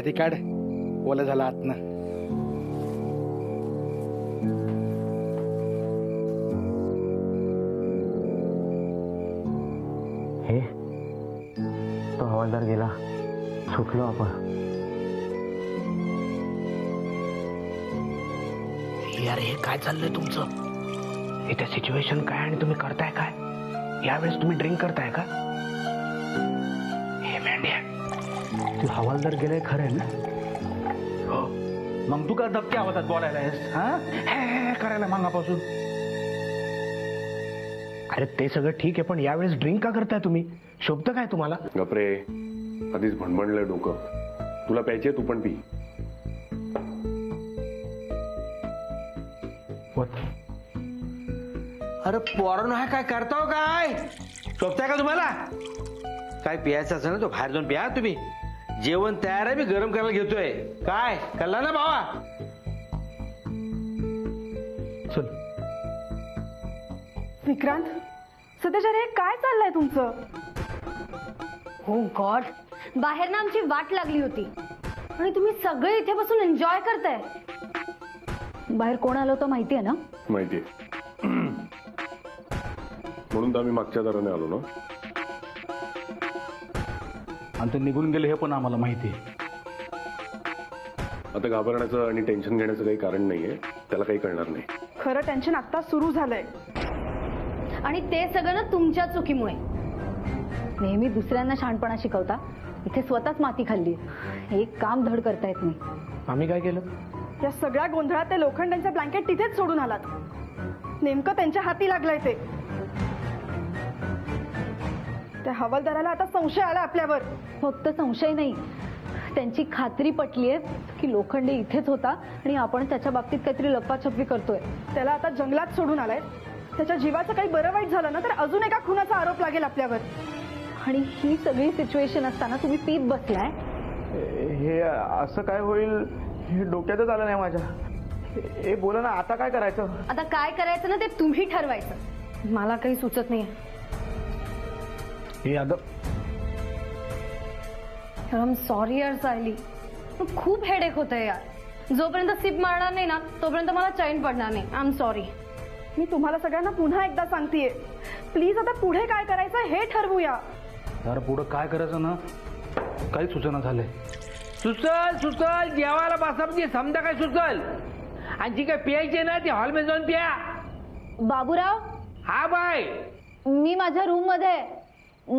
यादी काढ, ओलं झाला आतनं. हे तो हवालदार गेला, सुटलो आपण. यार हे काय चाललंय तुमचं? इथे सिच्युएशन काय आणि तुम्ही करताय काय? यावेळेस तुम्ही ड्रिंक करताय का? हे मेंढ्या, तू हवालदार गेलाय खरं आहे ना? हो. मग तू का धक्के आवाजात बोलायला आहेस? हा हे करायला मागापासून. अरे ते सगळं ठीक आहे, पण यावेळेस ड्रिंक का करताय तुम्ही? शोभतं काय तुम्हाला? गपरे, आधीच भणभणलंय डोकं. तुला प्यायचे, तू पण पी. अरे पोरांनो, हा काय करताव? काय शोभताय का तुम्हाला? काय प्यायचं असेल ना तो बाहेर जाऊन प्या तुम्ही. जेवण तयार आहे, मी गरम करायला घेतोय. काय कळला ना भावा? चल. विक्रांत, सध्याच्या रे काय चाललंय तुमचं? हो गॉड, बाहेर ना आमची वाट लागली होती आणि तुम्ही सगळे इथे बसून एन्जॉय करताय. बाहेर कोण आलं होतं माहिती आहे ना? माहितीये, म्हणून तर आम्ही मागच्या दाराने आलो ना. आणि ते निघून गेले हे पण आम्हाला माहिती आहे. आता घाबरण्याचं आणि टेन्शन घेण्याचं काही कारण नाहीये. त्याला काही कळणार नाही. खरं टेन्शन आता सुरू झालंय. आणि ते सगळं ना तुमच्या चुकीमुळे. नेहमी दुसऱ्यांना शहाणपणा शिकवता, इथे स्वतःच माती खाल्ली. एक काम धड करता येत नाही. आम्ही काय केलं? या सगळ्या गोंधळात ते लोखंडांचं ब्लँकेट तिथेच सोडून आलात. नेमकं त्यांच्या हाती लागलंय ते. त्या हवालदाराला आता संशय आला आपल्यावर. फक्त संशय नाही, त्यांची खात्री पटलीये की लोखंडे इथेच होता आणि आपण त्याच्या बाबतीत काहीतरी लपाछपी करतोय. त्याला आता जंगलात सोडून आलाय. त्याच्या जीवाचं काही बरं वाईट झालं ना तर अजून एका खुनाचा आरोप लागेल आपल्यावर. आणि ही सगळी सिच्युएशन असताना तुम्ही पीत बसलाय. हे असं काय होईल हे डोक्यातच आलं नाही माझ्या. हे बोला ना, आता काय करायचं? आता काय करायचं ना ते तुम्ही ठरवायचं, मला काही सुचत नाही. हे अगं, आय एम सॉरी यार सायली, खूप हेडेक होतंय यार. जोपर्यंत सिप मारणार नाही ना तोपर्यंत मला चैन पडणार नाही. I am sorry. मी तुम्हाला सगळ्यांना पुन्हा एकदा सांगतेय, प्लीज आता पुढे काय करायचं हे ठरवूया. यार पुढं काय करायचं ना काही सूचना झालंय. सुचल सुचल, जेवायला बसा म्हणजे समजा काय सुचल. आणि जी काय प्यायचे ना ती हॉलमध्ये जाऊन प्या. बाबूराव, हा बाय. मी माझ्या रूम मध्ये आहे.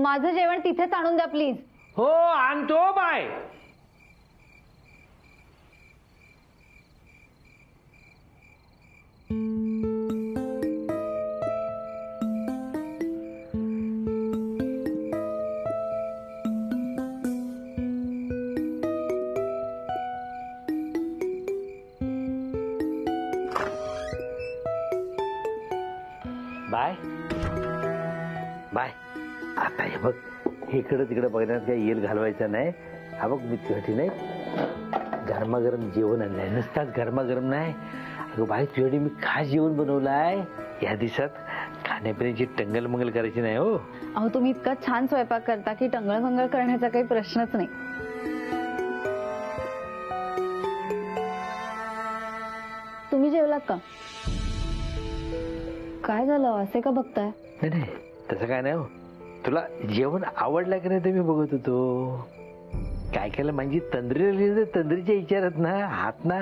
माझं जेवण तिथेच आणून द्या प्लीज. हो आणतो बाय. Bye bye. आता हे बघ, इकडं तिकडं बघण्यात काही येल घालवायचा नाही. हा बघ, मी तुझ्यासाठी नाही गरमागरम जेवण आणलंय. नुसताच गरमागरम नाही, अगं बाई तुझ्यासाठी मी खास जेवण बनवलंय. या दिवसात खाण्यापिण्याची टंगलमंगल करायची नाही. हो अहो, तुम्ही इतका छान स्वयंपाक करता की टंगळमंगळ करण्याचा काही प्रश्नच नाही. तुम्ही जेवलात का? काय झालं, असे का बघताय? नाही तसं काय नाही. हो तुला जेवण आवडलं की नाही ते मी बघत होतो. काय केलं म्हणजे तंद्री तंद्रीच्या विचारात ना हात ना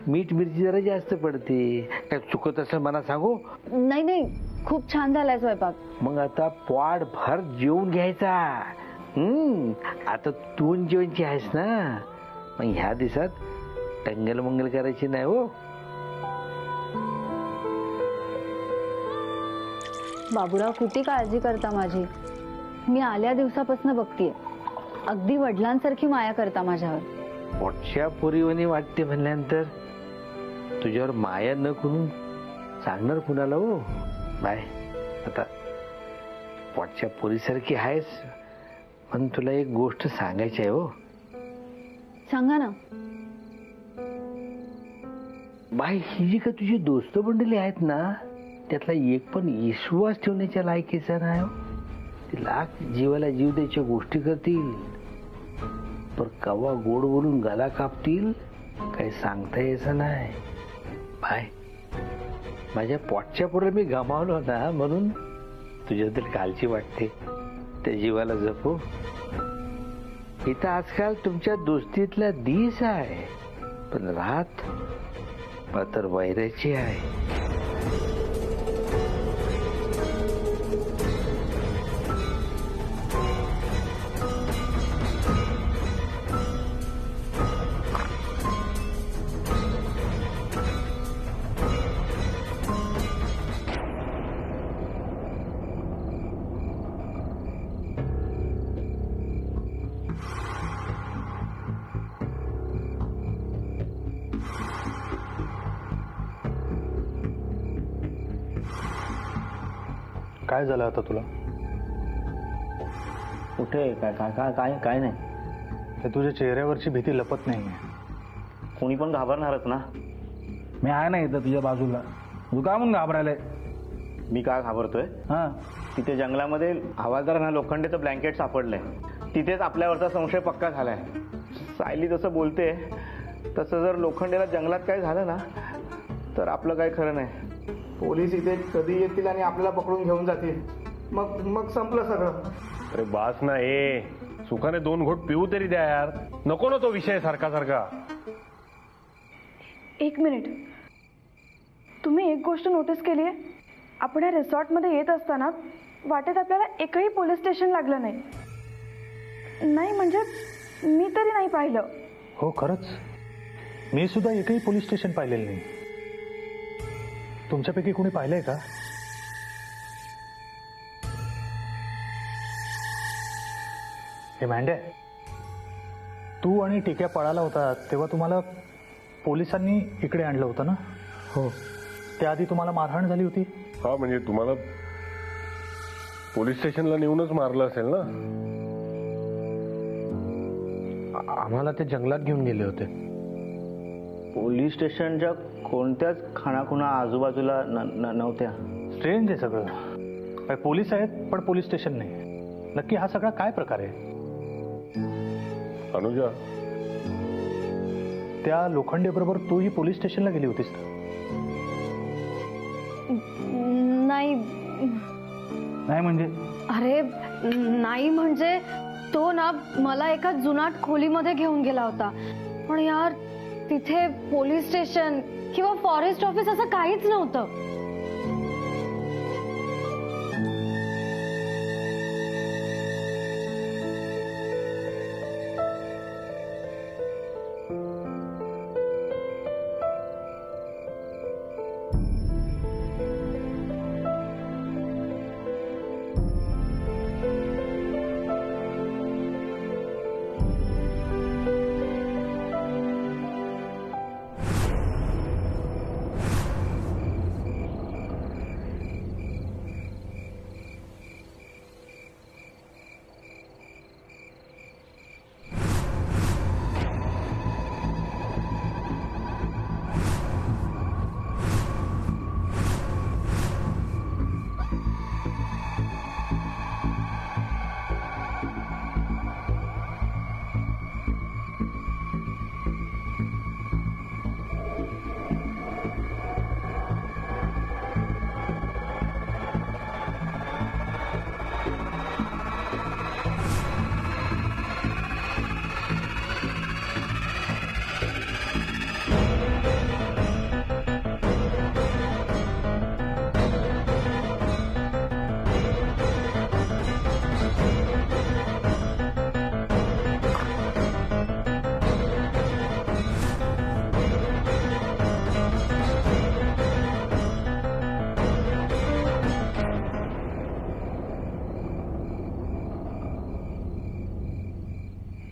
मीठ मिरची जरा जास्त पडते. काय चुकत असेल मला सांगू. नाही नाही, खूप छान झालाय स्वयंपाक. मग आता पोट भर जेवून घ्यायचा. आता तू जेवणची आहेस ना, मग ह्या दिवसात टंगल मंगल करायची नाही. हो बाबूराव, किती काळजी करता माझी. मी आल्या दिवसापासून बघतीये, अगदी वडिलांसारखी माया करता माझ्यावर. पोटच्या पोरीवानी वाटते म्हणल्यानंतर तुझ्यावर माया न करून सांगणार कुणाला. हो बाय, आता पोटच्या पोरीसारखी आहेस पण तुला एक गोष्ट सांगायची आहे. हो सांगा ना. बाय, ही जी का तुझी दोस्त मंडळी आहेत ना, त्यातला एक पण विश्वास ठेवण्याच्या लायकीचा नाही. हो ते लाख जीवाला जीव द्यायच्या गोष्टी करतील पर कवा गोड बोलून गला कापतील काही सांगता यायचं नाही. बाय, माझ्या पोटच्या पुढे मी गमावलो ना, म्हणून तुझ्याबद्दल काळजी वाटते. त्या जीवाला जपू. इथं आजकाल तुमच्या दोस्तीतला दिस आहे, पण रात मात्र वैराची आहे. काय झालं आता तुला? कुठे काय काय काय काय काय नाही. हे तुझ्या चेहऱ्यावरची भीती लपत नाहीये. कोणी पण घाबरणारच ना. मी आहे ना इथं तुझ्या बाजूला. तू का म्हणून घाबरायलाय? मी का घाबरतोय? हा, तिथे जंगलामध्ये हवालदारांना लोखंडेचं ब्लँकेट सापडलंय. तिथेच आपल्यावरचा संशय पक्का झालाय. सायली जसं बोलते तसं जर लोखंडेला जंगलात काय झालं ना, तर आपलं काय खरं नाही. पोलीस इथे कधी येतील आणि आपल्याला पकडून घेऊन जातील. मग मग संपलं सगळं. अरे बास ना, ए सुखाने 2 घोट पिऊ तरी द्या यार. नको ना तो विषय सारखा सारखा. एक मिनिट, तुम्ही एक गोष्ट नोटीस केली आहे? आपण या रिसॉर्टमध्ये येत असताना वाटेत आपल्याला एकही पोलीस स्टेशन लागलं नाही. नाही म्हणजे मी तरी नाही पाहिलं. हो खरंच, मी सुद्धा एकही पोलीस स्टेशन पाहिलेलं नाही. तुमच्यापैकी कोणी पाहिलंय का? हे मांड्या, तू आणि टिक्या पळाला होता तेव्हा तुम्हाला पोलिसांनी इकडे आणलं होतं ना? हो. त्याआधी तुम्हाला मारहाण झाली होती? हा, म्हणजे तुम्हाला पोलीस स्टेशनला नेऊनच मारलं असेल ना? आम्हाला ते जंगलात घेऊन गेले होते. पोलीस स्टेशनच्या कोणत्याच खाणाखुणा आजूबाजूला नव्हत्या. स्ट्रेंज आहे सगळं. काय पोलीस आहेत पण पोलीस स्टेशन नाही. नक्की हा सगळा काय प्रकार आहे? अनुजा, त्या लोखंडे बरोबर तूही पोलीस स्टेशनला गेली होतीस ना? नाही. नाही म्हणजे अरे नाही म्हणजे तो ना मला एका जुनाट खोलीमध्ये घेऊन गेला होता. पण यार तिथे पोलीस स्टेशन किंवा फॉरेस्ट ऑफिस असं काहीच नव्हतं.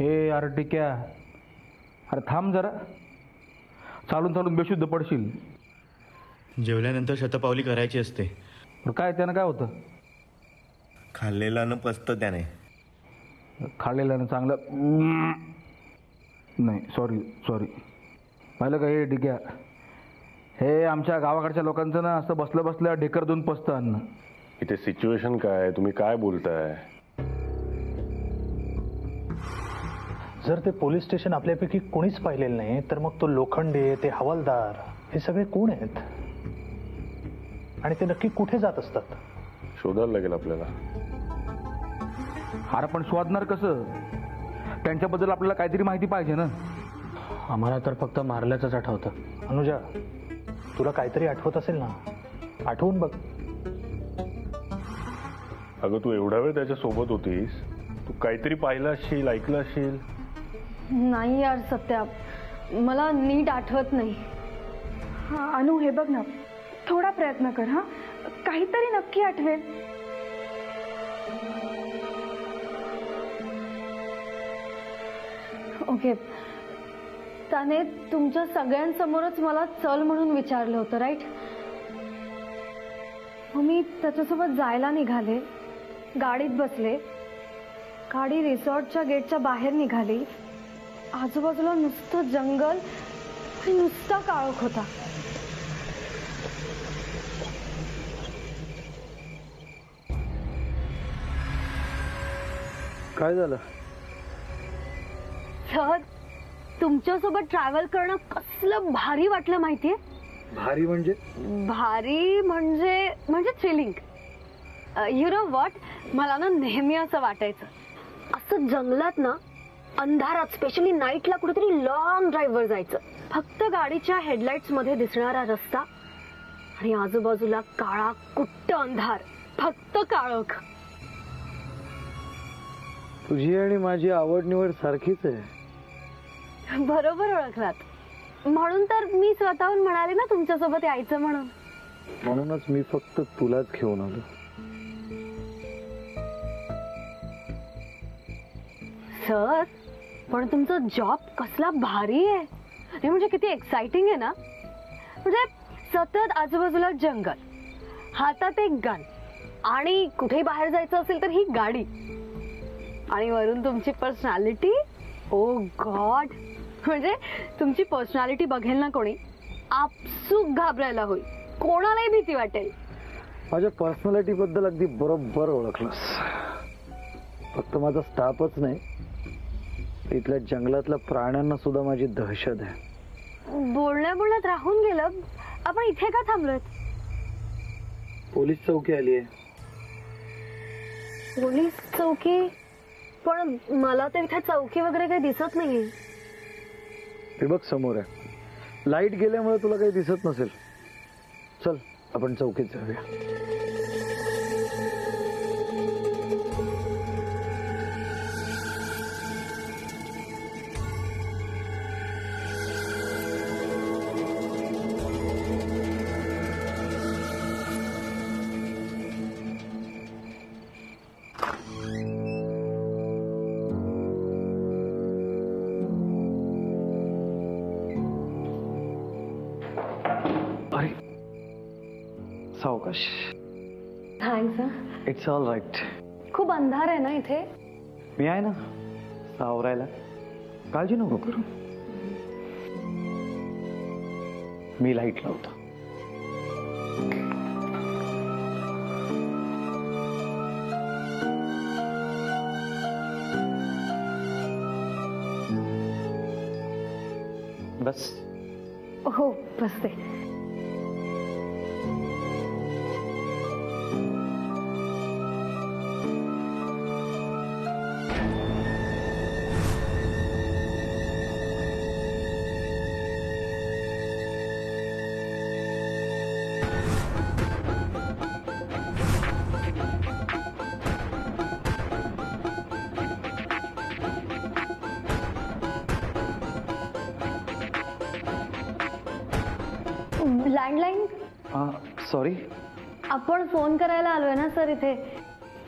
ए अरे टिक्या, अरे थांब जरा. चालून चालून बेशुद्ध पडशील. जेवल्यानंतर शतपावली करायची असते. काय त्यानं काय होतं? खाल्लेलं न पचतं त्याने. खाल्लेल्यानं चांगलं नाही. Sorry sorry. पाहिलं का हे टिक्या, हे आमच्या गावाकडच्या लोकांचं ना असं बसलं बसलं ढेकर देऊन पचतं अन्न. इथे सिच्युएशन काय, तुम्ही काय बोलताय? जर ते पोलीस स्टेशन आपल्यापैकी कोणीच पाहिलेलं नाही तर मग तो लोखंडे, ते हवालदार, हे सगळे कोण आहेत आणि ते नक्की कुठे जात असतात? शोधायला लागेल आपल्याला. अरे पण शोधणार कसं? त्यांच्याबद्दल आपल्याला काहीतरी माहिती पाहिजे ना. आम्हाला तर फक्त मारल्याचंच आठवतं. अनुजा, तुला काहीतरी आठवत असेल ना, आठवून बघ. अगं तू एवढा वेळ त्याच्या सोबत होतीस, तू काहीतरी पाहिलं असशील, ऐकलं असशील. नाही यार सत्या, मला नीट आठवत नाही. हां अनु, हे बघ ना, थोडा प्रयत्न कर. हां, काहीतरी नक्की आठवेल. ओके, त्याने तुमच्या सगळ्यांसमोरच मला चल म्हणून विचारलं होतं, राईट? मग मी त्याच्यासोबत जायला निघाले, गाडीत बसले, गाडी रिसॉर्टच्या गेटच्या बाहेर निघाली. आजूबाजूला नुसतं जंगल आणि नुसता काळोख होता. काय झालं? सर, तुमच्यासोबत ट्रॅव्हल करणं कसलं भारी वाटलं माहितीये? भारी म्हणजे? भारी म्हणजे थ्रिलिंग. यु नो व्हॉट, मला ना नेहमी असं वाटायचं, असं जंगलात ना अंधारात, स्पेशली नाईटला कुठेतरी लॉंग ड्राईव्हवर जायचं. फक्त गाडीच्या हेडलाईट्स मध्ये दिसणारा रस्ता आणि आजूबाजूला काळा कुट्ट अंधार, फक्त काळोख. तुझी आणि माझी आवड निवड सारखीच आहे. बरोबर ओळखलात. म्हणून तर मी स्वतःहून म्हणाले ना तुमच्यासोबत यायचं म्हणून. म्हणूनच मी फक्त तुलाच घेऊन आलो. सर, पण तुमचा जॉब कसला भारी आहे. हे म्हणजे किती एक्साइटिंग आहे ना. म्हणजे सतत आजूबाजूला जंगल, हातात एक गन, आणि कुठेही बाहेर जायचं असेल तर ही गाडी, आणि वरून तुमची पर्सनॅलिटी. ओ गॉड, म्हणजे तुमची पर्सनॅलिटी बघेल ना कोणी, आपसूक घाबरायला होईल, कोणालाही भीती वाटेल. माझ्या पर्सनॅलिटी बद्दल अगदी बरोबर ओळखलंस. फक्त माझा स्टाफच नाही, इथल्या जंगलातल्या प्राण्यांना सुद्धा माझी दहशत आहे. बोलण्या बोलण्यात राहून गेलं. आपण इथे का थांबलोय? पोलीस चौकी आली आहे. पोलीस चौकी? पण मला तर इथे चौकी वगैरे काही दिसत नाहीये. हे बघ समोर आहे. लाईट गेल्यामुळे तुला काही दिसत नसेल. चल आपण चौकीत जाऊया. सावकाश. थँक्स. It's all right. खूप अंधार आहे ना इथे. मी आहे ना सावरायला, काळजी नको करू. मी लाईट लावतो. बस. हो, बसते. लँडलाईन? सॉरी, आपण फोन करायला आलोय ना सर इथे,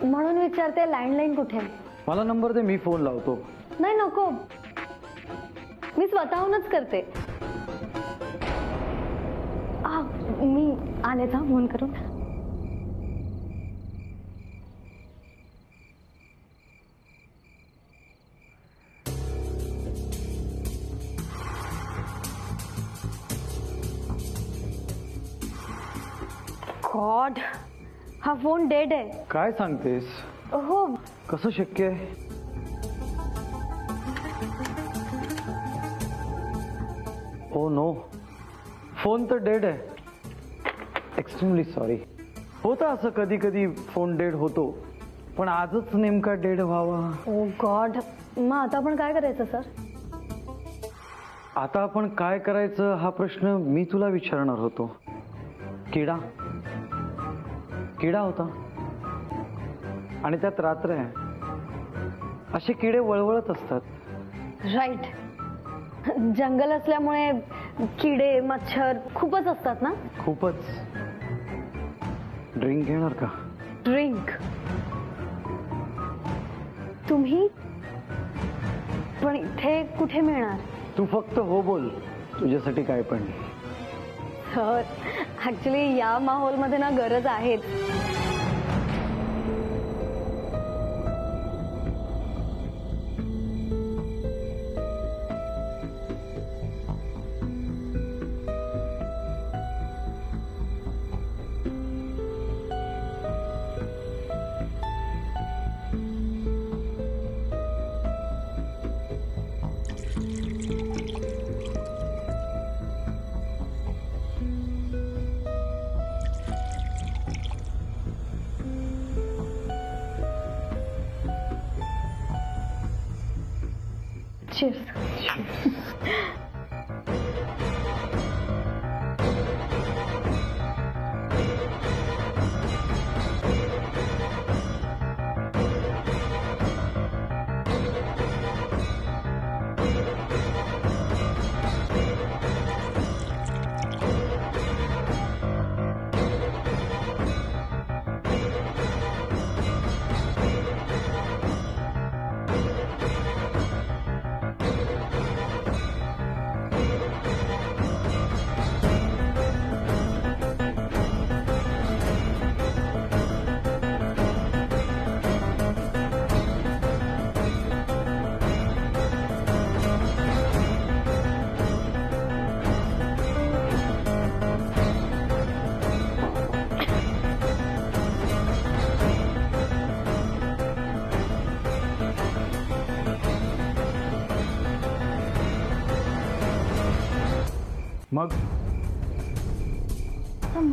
म्हणून विचारते लँडलाईन कुठे आहे. मला नंबर दे, मी फोन लावतो. नाही नको, मी स्वतःहूनच करते. मी आले था फोन करून. गॉड, हा फोन डेड आहे. काय सांगतेस? हो. कसं शक्य आहे? हो नो, फोन तर डेड आहे. Extremely sorry. होतं असं कधी कधी, फोन डेड होतो, पण आजच नेमका डेड व्हावा. ओ गॉड, मग आता आपण काय करायचं सर? आता आपण काय करायचं हा प्रश्न मी तुला विचारणार होतो. किडा होता आणि त्यात रात्र आहे. असे किडे वळवळत असतात. राईट. जंगल असल्यामुळे किडे मच्छर खूपच असतात ना. खूपच. ड्रिंक घेणार का? ड्रिंक? तुम्ही पण इथे कुठे मिळणार? तू फक्त हो बोल, तुझ्यासाठी काय पण. सर ऍक्च्युली या माहोलमध्ये ना गरज आहेच. Cheers.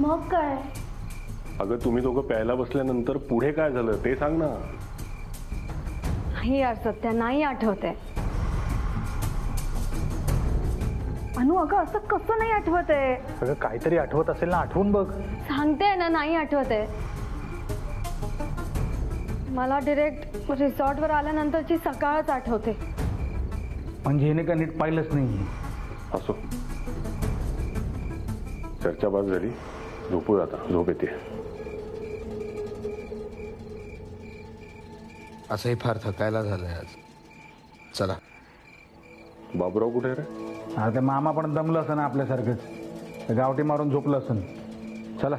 मग काय? अगं तुम्ही दोघं प्यायला बसल्यानंतर पुढे काय झालं ते सांग ना. नाही यार सत्या, नाही आठवत आहे. अनु अगं असं कसं नाही आठवत आहे? अगं काहीतरी आठवत असेल ना, आठवून बघ. सांगते ना, नाही आठवत आहे. मला डिरेक्ट रिसॉर्टवर आल्यानंतरची सकाळच आठवते. म्हणजे हिने का नीट पाहिलंच नाही. असो, चर्चा बाज झाली, झोपू आता, झोप येते. असंही फार थकायला झालंय आज. चला. बाबूराव कुठे रे? अरे मामा पण दमलं असं ना आपल्यासारखंच, गावठी मारून झोपलं असं. चला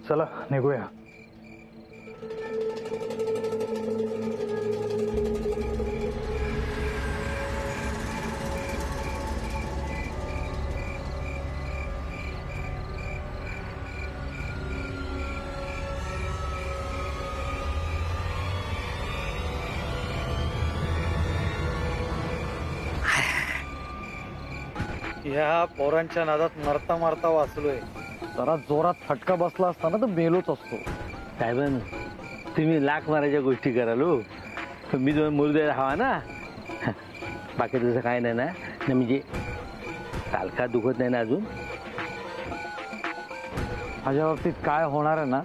चला निघूया. या पोरांच्या नादात मरता मरता वाचलोय. जरा जोरात फटका बसला असता ना तर मेलोच असतो. साहेबान तुम्ही लाख मारायच्या गोष्टी कराल हो. मी तुम्हाला मुर्द्याला हवा ना. बाकी तसं काय नाही ना. म्हणजे कालका दुखत नाही ना अजून. माझ्या बाबतीत काय होणार आहे ना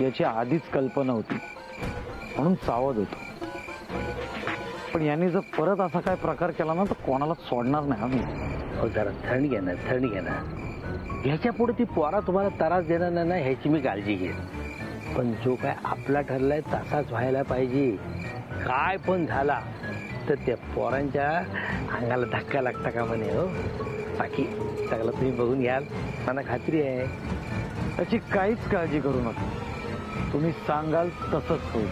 याची आधीच कल्पना होती, म्हणून सावध होतो. पण यांनी जर परत असा काय प्रकार केला ना तर कोणाला सोडणार नाही आम्ही. हो जरा थंड घ्या ना, थंड घ्या ना. ह्याच्या पुढे ती पोरा तुम्हाला त्रास देणार नाही ना ह्याची मी काळजी घेईन. पण जो काय आपला ठरलाय तसाच व्हायला पाहिजे. काय पण झाला तर त्या पोरांच्या अंगाला धक्का लागता का म्हणे हो. बाकी सगळं तुम्ही बघून घ्याल, मला खात्री आहे. त्याची काहीच काळजी करू नका. तुम्ही सांगाल तसंच होईल.